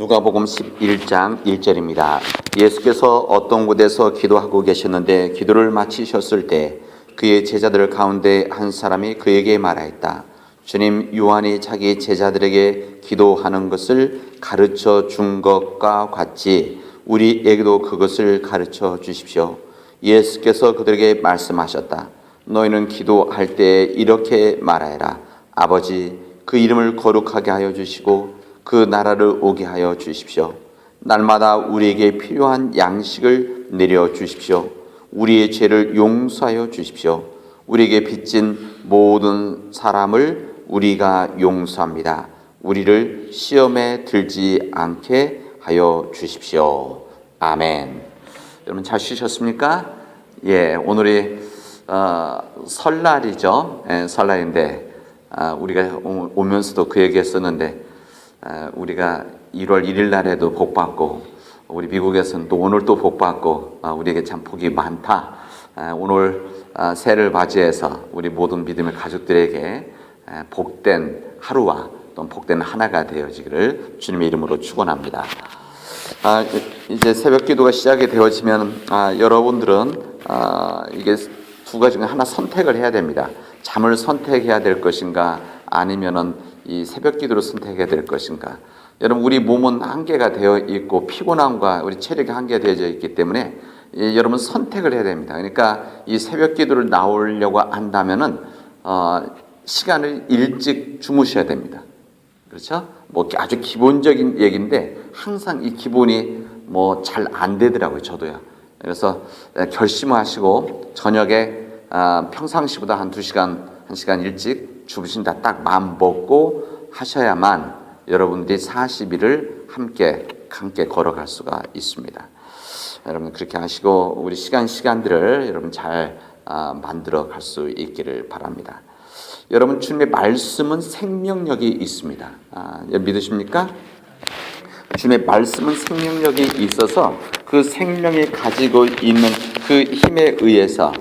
누가복음 11장 1절입니다. 예수께서 어떤 곳에서 기도하고 계셨는데 기도를 마치셨을 때 그의 제자들 가운데 한 사람이 그에게 말하였다. 주님, 요한이 자기 제자들에게 기도하는 것을 가르쳐 준 것과 같이 우리에게도 그것을 가르쳐 주십시오. 예수께서 그들에게 말씀하셨다. 너희는 기도할 때 이렇게 말하여라. 아버지, 그 이름을 거룩하게 하여 주시고 그 나라를 오게 하여 주십시오. 날마다 우리에게 필요한 양식을 내려 주십시오. 우리의 죄를 용서하여 주십시오. 우리에게 빚진 모든 사람을 우리가 용서합니다. 우리를 시험에 들지 않게 하여 주십시오. 아멘. 여러분 잘 쉬셨습니까? 오늘이 설날이죠. 설날인데 우리가 오면서도 그 얘기했었는데 우리가 1월 1일 날에도 복 받고 우리 미국에서는 또 오늘 또 복 받고 우리에게 참 복이 많다. 오늘 새해를 맞이해서 우리 모든 믿음의 가족들에게 복된 하루와 또 복된 하나가 되어지기를 주님의 이름으로 축원합니다. 이제 새벽 기도가 시작이 되어지면 여러분들은 이게 두 가지 중에 하나 선택을 해야 됩니다. 잠을 선택해야 될 것인가 아니면은 이 새벽 기도를 선택해야 될 것인가. 여러분 우리 몸은 한계가 되어 있고 피곤함과 우리 체력이 한계가 되어져 있기 때문에 여러분 선택을 해야 됩니다. 그러니까 이 새벽 기도를 나오려고 한다면은 시간을 일찍 주무셔야 됩니다. 그렇죠? 뭐 아주 기본적인 얘기인데 항상 이 기본이 뭐 잘 안 되더라고요. 저도요. 그래서 결심하시고 저녁에 평상시보다 한 1시간 일찍 주무신다 딱 마음 먹고 하셔야만 여러분들이 40일을 함께 걸어갈 수가 있습니다. 여러분 그렇게 하시고 우리 시간들을 여러분 잘 만들어 갈 수 있기를 바랍니다. 여러분 주님의 말씀은 생명력이 있습니다. 믿으십니까? 주님의 말씀은 생명력이 있어서 그 생명이 가지고 있는 그 힘에 의해서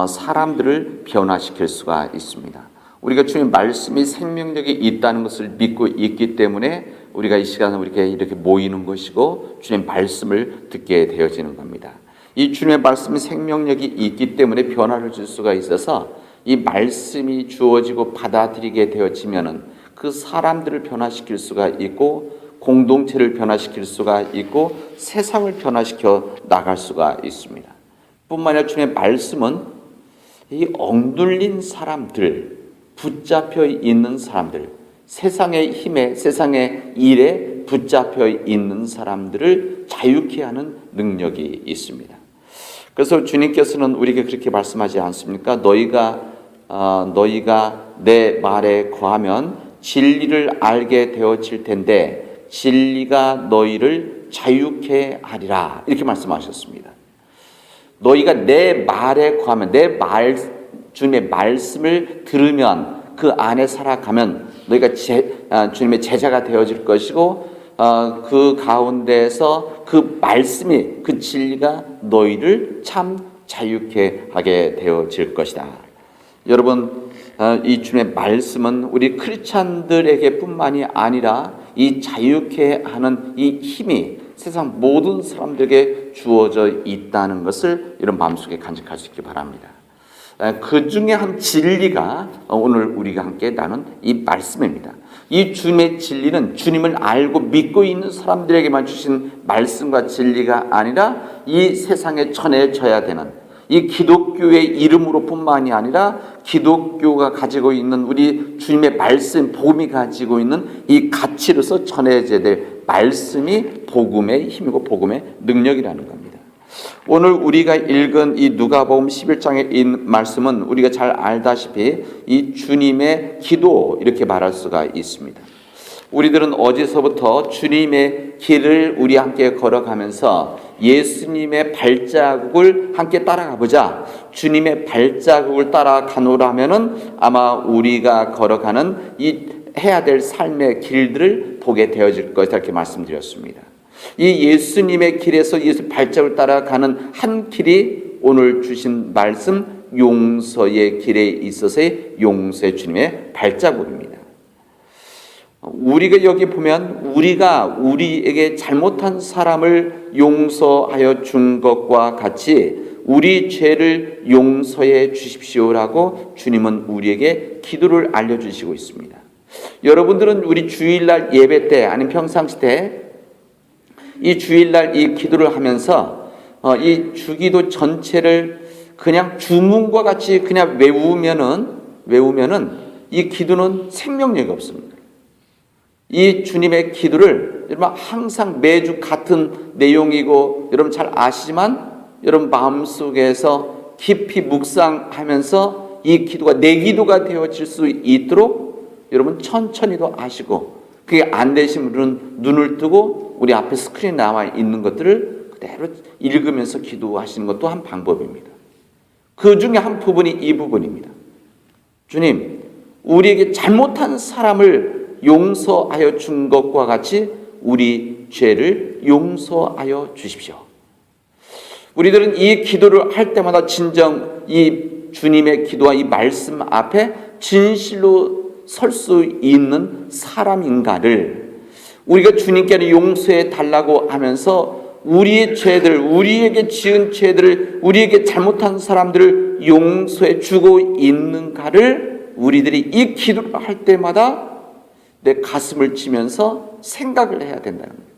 사람들을 변화시킬 수가 있습니다. 우리가 주님 말씀이 생명력이 있다는 것을 믿고 있기 때문에 우리가 이 시간에 이렇게 모이는 것이고 주님 말씀을 듣게 되어지는 겁니다. 이 주님의 말씀이 생명력이 있기 때문에 변화를 줄 수가 있어서 이 말씀이 주어지고 받아들이게 되어지면은 그 사람들을 변화시킬 수가 있고 공동체를 변화시킬 수가 있고 세상을 변화시켜 나갈 수가 있습니다. 뿐만 아니라 주님의 말씀은 이 억눌린 사람들, 붙잡혀 있는 사람들, 세상의 힘에, 세상의 일에 붙잡혀 있는 사람들을 자유케 하는 능력이 있습니다. 그래서 주님께서는 우리에게 그렇게 말씀하지 않습니까? 너희가 내 말에 거하면 진리를 알게 되어질 텐데 진리가 너희를 자유케 하리라. 이렇게 말씀하셨습니다. 너희가 내 말에 거하면 주님의 말씀을 들으면 그 안에 살아가면 너희가 주님의 제자가 되어질 것이고 그 가운데에서 그 말씀이 그 진리가 너희를 참 자유케 하게 되어질 것이다. 여러분 이 주님의 말씀은 우리 크리스찬들에게 뿐만이 아니라 이 자유케 하는 이 힘이 세상 모든 사람들에게 주어져 있다는 것을 이런 마음속에 간직할 수 있기 바랍니다. 그 중에 한 진리가 오늘 우리가 함께 나눈 이 말씀입니다. 이 주님의 진리는 주님을 알고 믿고 있는 사람들에게만 주신 말씀과 진리가 아니라 이 세상에 전해져야 되는 이 기독교의 이름으로 뿐만이 아니라 기독교가 가지고 있는 우리 주님의 말씀, 복음이 가지고 있는 이 가치로서 전해져야 될 말씀이 복음의 힘이고 복음의 능력이라는 겁니다. 오늘 우리가 읽은 이 누가복음 11장에 있는 말씀은 우리가 잘 알다시피 이 주님의 기도 이렇게 말할 수가 있습니다. 우리들은 어제서부터 주님의 길을 우리 함께 걸어가면서 예수님의 발자국을 함께 따라가 보자. 주님의 발자국을 따라가노라면은 아마 우리가 걸어가는 이 해야 될 삶의 길들을 보게 되어질 것이다 이렇게 말씀드렸습니다. 이 예수님의 길에서 예수 발자국을 따라가는 한 길이 오늘 주신 말씀 용서의 길에 있어서의 용서의 주님의 발자국입니다. 우리가 여기 보면 우리가 우리에게 잘못한 사람을 용서하여 준 것과 같이 우리 죄를 용서해 주십시오라고 주님은 우리에게 기도를 알려주시고 있습니다. 여러분들은 우리 주일날 예배 때 아니면 평상시 때 이 주일날 이 기도를 하면서 이 주기도 전체를 그냥 주문과 같이 그냥 외우면은 이 기도는 생명력이 없습니다. 이 주님의 기도를 여러분 항상 매주 같은 내용이고 여러분 잘 아시지만 여러분 마음속에서 깊이 묵상하면서 이 기도가 내 기도가 되어질 수 있도록 여러분 천천히도 아시고, 그게 안 되신 분은 눈을 뜨고 우리 앞에 스크린에 나와 있는 것들을 그대로 읽으면서 기도하시는 것도 한 방법입니다. 그 중에 한 부분이 이 부분입니다. 주님, 우리에게 잘못한 사람을 용서하여 준 것과 같이 우리 죄를 용서하여 주십시오. 우리들은 이 기도를 할 때마다 진정 이 주님의 기도와 이 말씀 앞에 진실로 설 수 있는 사람인가를 우리가 주님께는 용서해 달라고 하면서 우리의 죄들, 우리에게 지은 죄들을, 우리에게 잘못한 사람들을 용서해 주고 있는가를 우리들이 이 기도를 할 때마다 내 가슴을 치면서 생각을 해야 된다는 거예요.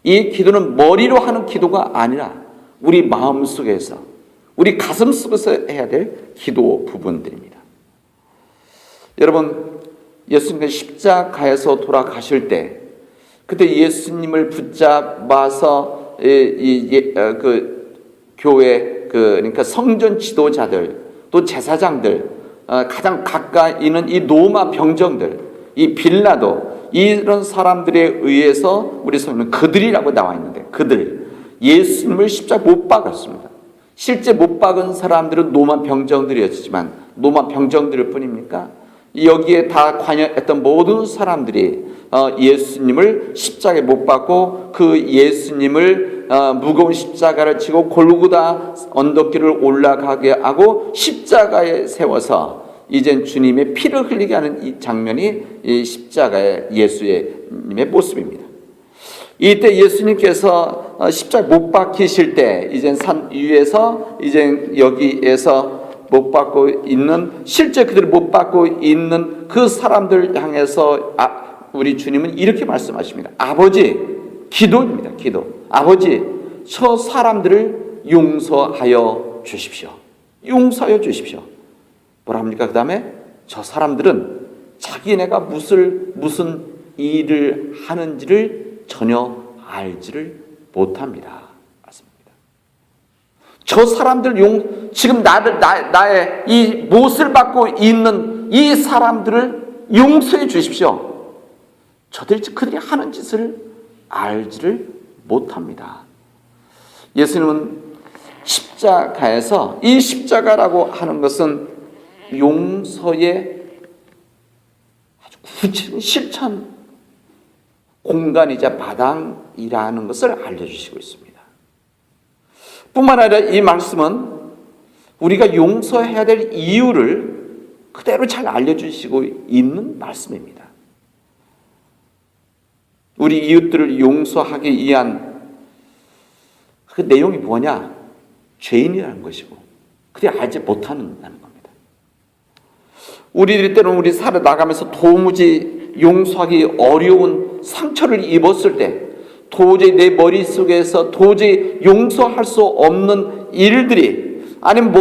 이 기도는 머리로 하는 기도가 아니라 우리 마음속에서, 우리 가슴 속에서 해야 될 기도 부분들입니다. 여러분, 예수님께서 십자가에서 돌아가실 때 그때 예수님을 붙잡아서 교회 그러니까 성전 지도자들 또 제사장들 가장 가까이 있는 이 로마 병정들, 이 빌라도, 이런 사람들에 의해서 우리 성경은 그들이라고 나와 있는데 그들 예수님을 십자가 못 박았습니다. 실제 못 박은 사람들은 로마 병정들이었지만 로마 병정들일 뿐입니까? 여기에 다 관여했던 모든 사람들이 예수님을 십자가에 못 박고 그 예수님을 무거운 십자가를 지고 골고다 언덕길을 올라가게 하고 십자가에 세워서 이젠 주님의 피를 흘리게 하는 이 장면이 이 십자가의 예수님의 모습입니다. 이때 예수님께서 십자가 못 박히실 때 이젠 산 위에서 이젠 여기에서 못 받고 있는, 실제 그들을 못 받고 있는 그 사람들 향해서 우리 주님은 이렇게 말씀하십니다. 아버지, 기도입니다. 기도. 아버지, 저 사람들을 용서하여 주십시오. 용서하여 주십시오. 뭐라 합니까? 그 다음에 저 사람들은 자기네가 무슨 일을 하는지를 전혀 알지를 못합니다. 저 사람들 지금 나의 이 못을 받고 있는 이 사람들을 용서해 주십시오. 그들이 하는 짓을 알지를 못합니다. 예수님은 십자가에서, 이 십자가라고 하는 것은 용서의 아주 구체적인 실천 공간이자 마당이라는 것을 알려주시고 있습니다. 뿐만 아니라 이 말씀은 우리가 용서해야 될 이유를 그대로 잘 알려주시고 있는 말씀입니다. 우리 이웃들을 용서하기 위한 그 내용이 뭐냐? 죄인이라는 것이고 그들이 알지 못하는 겁니다. 우리들이 때로는 우리 살아나가면서 도무지 용서하기 어려운 상처를 입었을 때, 도저히 내 머릿속에서 도저히 용서할 수 없는 일들이, 아니면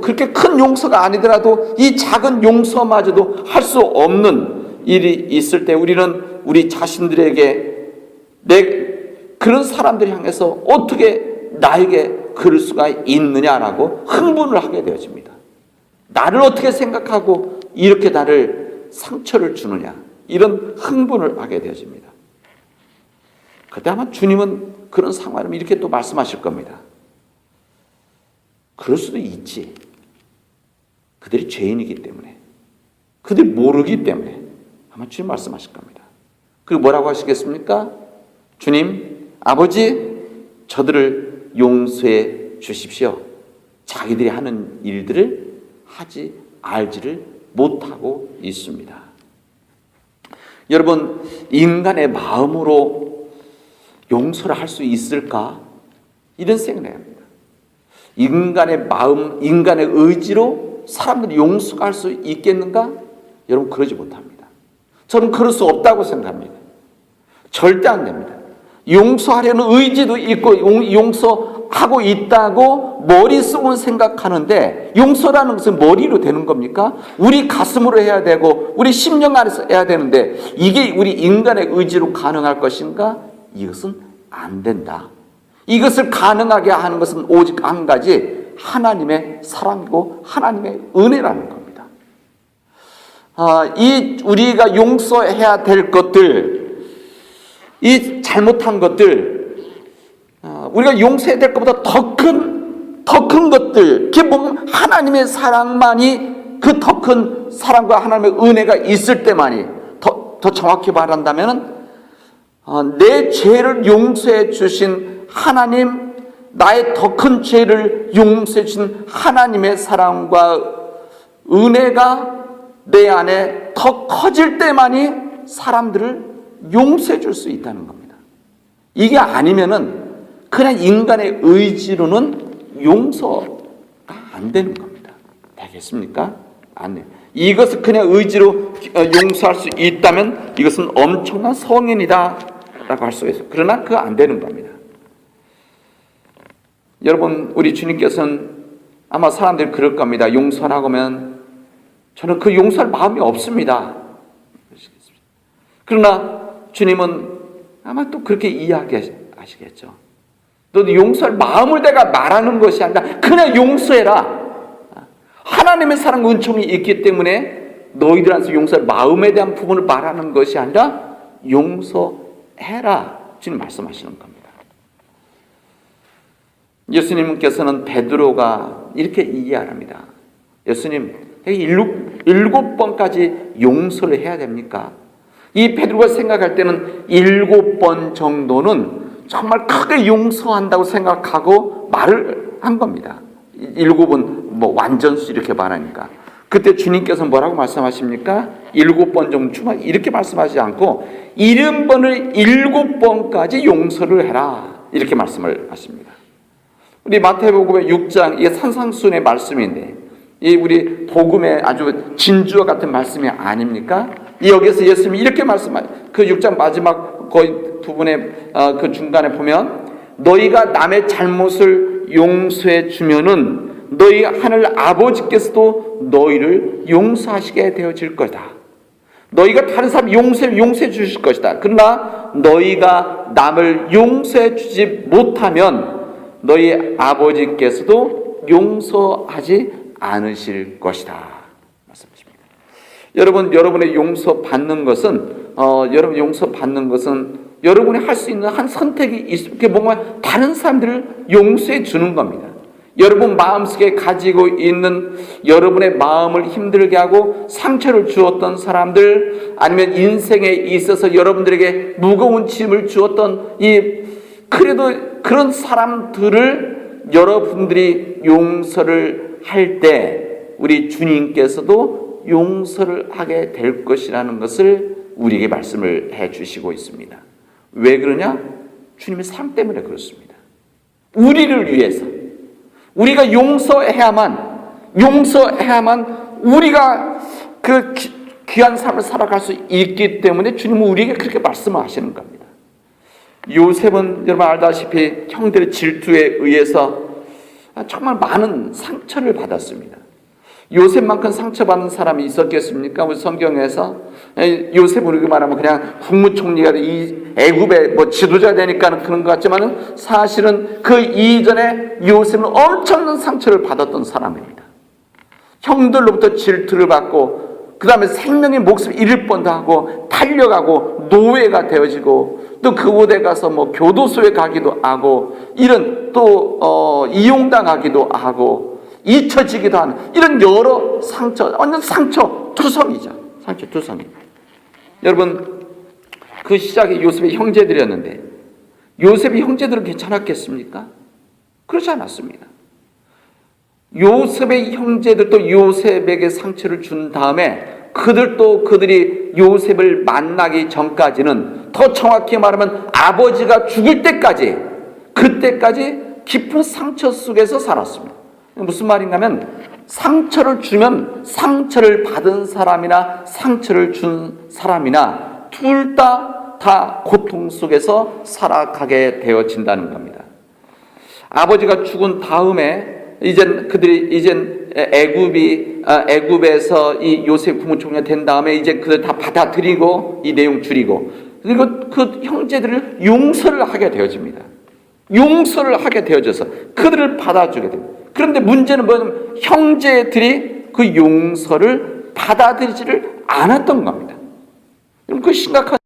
그렇게 큰 용서가 아니더라도 이 작은 용서마저도 할 수 없는 일이 있을 때 우리는 우리 자신들에게 그런 사람들 향해서 어떻게 나에게 그럴 수가 있느냐라고 흥분을 하게 되어집니다. 나를 어떻게 생각하고 이렇게 나를 상처를 주느냐, 이런 흥분을 하게 되어집니다. 그때 아마 주님은 그런 상황을 이렇게 또 말씀하실 겁니다. 그럴 수도 있지. 그들이 죄인이기 때문에, 그들이 모르기 때문에 아마 주님 말씀하실 겁니다. 그리고 뭐라고 하시겠습니까? 주님, 아버지, 저들을 용서해 주십시오. 자기들이 하는 일들을 알지를 못하고 있습니다. 여러분, 인간의 마음으로 용서를 할 수 있을까? 이런 생각을 해야 합니다. 인간의 마음, 인간의 의지로 사람들이 용서할 수 있겠는가? 여러분, 그러지 못합니다. 저는 그럴 수 없다고 생각합니다. 절대 안 됩니다. 용서하려는 의지도 있고 용서하고 있다고 머릿속은 생각하는데, 용서라는 것은 머리로 되는 겁니까? 우리 가슴으로 해야 되고 우리 심령 안에서 해야 되는데, 이게 우리 인간의 의지로 가능할 것인가? 이것은 안 된다. 이것을 가능하게 하는 것은 오직 한 가지, 하나님의 사랑이고 하나님의 은혜라는 겁니다. 우리가 용서해야 될 것들, 이 잘못한 것들, 우리가 용서해야 될 것보다 더 큰 것들, 그게 보면 하나님의 사랑만이, 그 더 큰 사랑과 하나님의 은혜가 있을 때만이, 더 정확히 말한다면 내 죄를 용서해 주신 하나님, 나의 더 큰 죄를 용서해 주신 하나님의 사랑과 은혜가 내 안에 더 커질 때만이 사람들을 용서해 줄 수 있다는 겁니다. 이게 아니면은 그냥 인간의 의지로는 용서가 안 되는 겁니다. 되겠습니까? 안 돼요. 이것을 그냥 의지로 용서할 수 있다면 이것은 엄청난 성인이다 라고 할 수가 있어요. 그러나 그거 안 되는 겁니다. 여러분, 우리 주님께서는 아마 사람들이 그럴 겁니다. 용서하라고 하면 저는 그 용서할 마음이 없습니다. 그러나 주님은 아마 또 그렇게 이야기하시겠죠. 너도 용서할 마음을 내가 말하는 것이 아니라 그냥 용서해라. 하나님의 사랑 은총이 있기 때문에 너희들한테 용서할 마음에 대한 부분을 말하는 것이 아니라 용서해라. 주님 말씀하시는 겁니다. 예수님께서는 베드로가 이렇게 이해합니다. 예수님, 7번까지 용서를 해야 됩니까? 이 베드로가 생각할 때는 7번 정도는 정말 크게 용서한다고 생각하고 말을 한 겁니다. 7은 뭐 완전수 이렇게 말하니까. 그때 주님께서 뭐라고 말씀하십니까? 7번 정도 이렇게 말씀하지 않고 70번을 7번까지 용서를 해라, 이렇게 말씀을 하십니다. 우리 마태복음의 6장, 이게 산상수훈의 말씀인데, 이 우리 복음의 아주 진주와 같은 말씀이 아닙니까? 여기서 예수님이 이렇게 말씀하세요. 그 6장 마지막 거의 부분에 그 중간에 보면, 너희가 남의 잘못을 용서해 주면은 너희 하늘 아버지께서도 너희를 용서하시게 되어질 것이다. 너희가 다른 사람 용서해 주실 것이다. 그러나 너희가 남을 용서해 주지 못하면 너희 아버지께서도 용서하지 않으실 것이다 말씀하십니다. 여러분, 여러분의 용서받는 것은 여러분이 할 수 있는 한 선택이 있습니다. 그게 뭔가 다른 사람들을 용서해 주는 겁니다. 여러분 마음속에 가지고 있는 여러분의 마음을 힘들게 하고 상처를 주었던 사람들, 아니면 인생에 있어서 여러분들에게 무거운 짐을 주었던 그래도 그런 사람들을 여러분들이 용서를 할 때 우리 주님께서도 용서를 하게 될 것이라는 것을 우리에게 말씀을 해 주시고 있습니다. 왜 그러냐? 주님의 사랑 때문에 그렇습니다. 우리를 위해서, 우리가 용서해야만 우리가 그 귀한 삶을 살아갈 수 있기 때문에 주님은 우리에게 그렇게 말씀을 하시는 겁니다. 요셉은 여러분 알다시피 형들의 질투에 의해서 정말 많은 상처를 받았습니다. 요셉만큼 상처받는 사람이 있었겠습니까? 우리 성경에서 요셉은 우리가 말하면 그냥 국무총리가 이 애굽의 지도자 되니까 그런 것 같지만 사실은 그 이전에 요셉은 엄청난 상처를 받았던 사람입니다. 형들로부터 질투를 받고, 그 다음에 생명의 목숨 잃을 뻔도 하고, 달려가고 노예가 되어지고, 또 그곳에 가서 교도소에 가기도 하고, 이런 또 이용당하기도 하고, 잊혀지기도 하는 이런 여러 상처, 완전 상처투성이죠. 상처투성이. 여러분, 그 시작이 요셉의 형제들이었는데 요셉의 형제들은 괜찮았겠습니까? 그렇지 않았습니다. 요셉의 형제들도 요셉에게 상처를 준 다음에 그들이 요셉을 만나기 전까지는, 더 정확히 말하면 아버지가 죽을 때까지, 그때까지 깊은 상처 속에서 살았습니다. 무슨 말인가 하면, 상처를 주면 상처를 받은 사람이나 상처를 준 사람이나 둘 다 고통 속에서 살아가게 되어진다는 겁니다. 아버지가 죽은 다음에 이젠 애굽에서 이 요셉 국무총리가 된 다음에 이제 그들 다 받아들이고 이 내용 줄이고, 그리고 그 형제들을 용서를 하게 되어집니다. 용서를 하게 되어져서 그들을 받아주게 됩니다. 그런데 문제는 뭐냐면 형제들이 그 용서를 받아들이지를 않았던 겁니다. 그 심각한